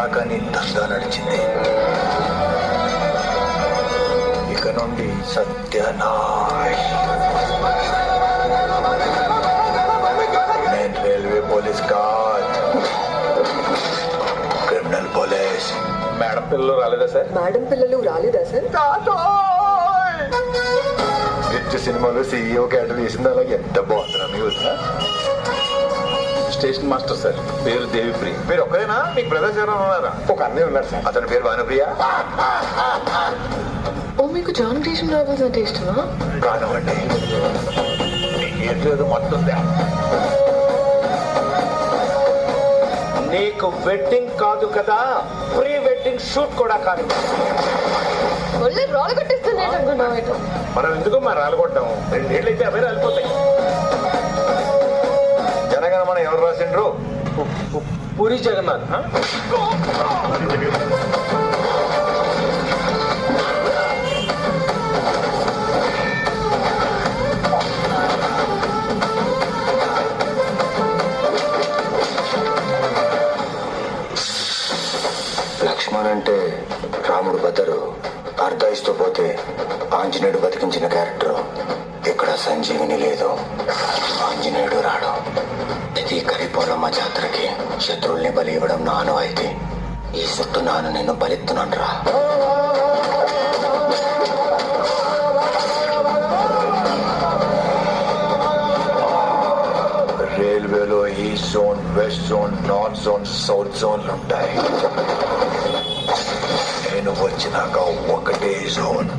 దాకా నీ దందా నడిచింది. ఇక నుండి సత్యనాష్. నేను రైల్వే పోలీస్ కాదు, క్రిమినల్ పోలీస్. మేడం పిల్లలు రాలేదా సార్? మేడం పిల్లలు రాలేదా సార్? రిచ్ సినిమాలో సీఈఓ క్యాటర్ వేసింది అలాగే ఎంత బాగుందిరా మీ వదిన. స్టేషన్ మాస్టర్ సార్, పేరు దేవిప్రియ. మీరు ఒక్కరేనా? మీకు బ్రదర్స్ ఎవరైనా ఉన్నారా? ఒక అన్నయ్య ఉన్నారు సార్. అతని పేరు భానుప్రియ. ఓ మీకు జాన్ గ్రీషమ్ నావెల్స్ అంటే ఇష్టమా? కానివ్వండి, థియేటర్ మొత్తం నీకు వెడ్డింగ్ కాదు కదా, ప్రీ వెడ్డింగ్ షూట్ కూడా కాదు. ఒళ్ళే రాళ్ళు కట్టిస్తున్నాయి అనుకున్నావు. మనం ఎందుకు మరి రాలగొట్టాం? 2 ఏళ్ళు అయితే అవే రాలిపోతాయి. జనగణమన ఎవరు రాసిండ్రు? పూరి జగన్నాథ్. లక్ష్మణ్ అంటే రాముడు బద్దరు, అర్ధాయిస్తూ పోతే ఆంజనేయుడు బతికించిన క్యారెక్టర్. ఇక్కడ సంజీవిని లేదు, ఆంజనేయుడు రాడు. ఇది కరిపోలమ్మ జాతరకి శత్రువుల్ని బలి ఇవ్వడం నా అనువైతే. ఈ చుట్టూ నాను నిన్ను బలిస్తున్నాను రా. రైల్వేలో east zone, west zone, north zone, south జోన్లు ఉంటాయి. నేను వచ్చినాక ఒకటే జోన్.